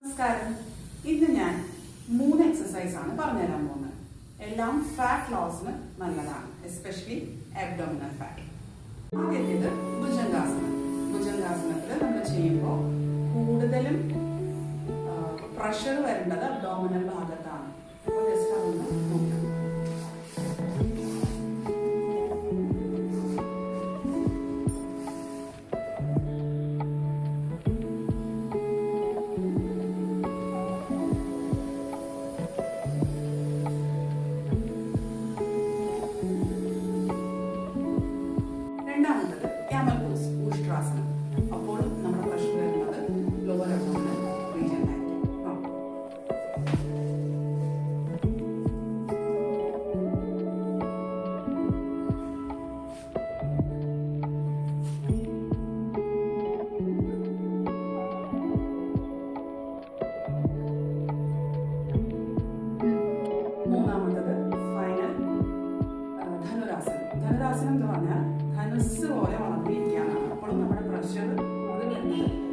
നമസ്കാരം. ഇന്ന് ഞാൻ 3 എക്സസൈസ് ആണ് പറഞ്ഞുതരാൻ പോകുന്നത്. എല്ലാം ഫാറ്റ് ലോസിന് നല്ലതാണ്, എസ്പെഷ്യലി അബ്ഡോമിനൽ ഫാറ്റ്. ആദ്യത്തേത് ഭുജംഗാസനം. ഭുജംഗാസനത്തിൽ നമ്മൾ ചെയ്യുമ്പോൾ കൂടുതലും പ്രഷർ വരേണ്ടത് അബ്ഡോമിനൽ ഭാഗത്താണ്. അപ്പോൾ ജസ്റ്റ് അതൊന്ന് നോക്കാം. രണ്ടാമത്തത് ക്യാമൽ പോസ്, ഊഷ്ട്രാസനം. അപ്പോൾ നമ്മുടെ പ്രഷർ വരുന്നത് ലോവർ അബ്ഡോമിനൽ റീജിയനിലായിരിക്കും. മൂന്നാമത്തത് ഫൈനൽ ധനുരാസനം. ധനുരാസനം എന്ന് പറഞ്ഞാൽ ധനുസ് പോലെ വളർന്നിരിക്കാനാണ്. അപ്പോഴും നമ്മുടെ പ്രഷർ കൂടുതൽ വരുന്നത്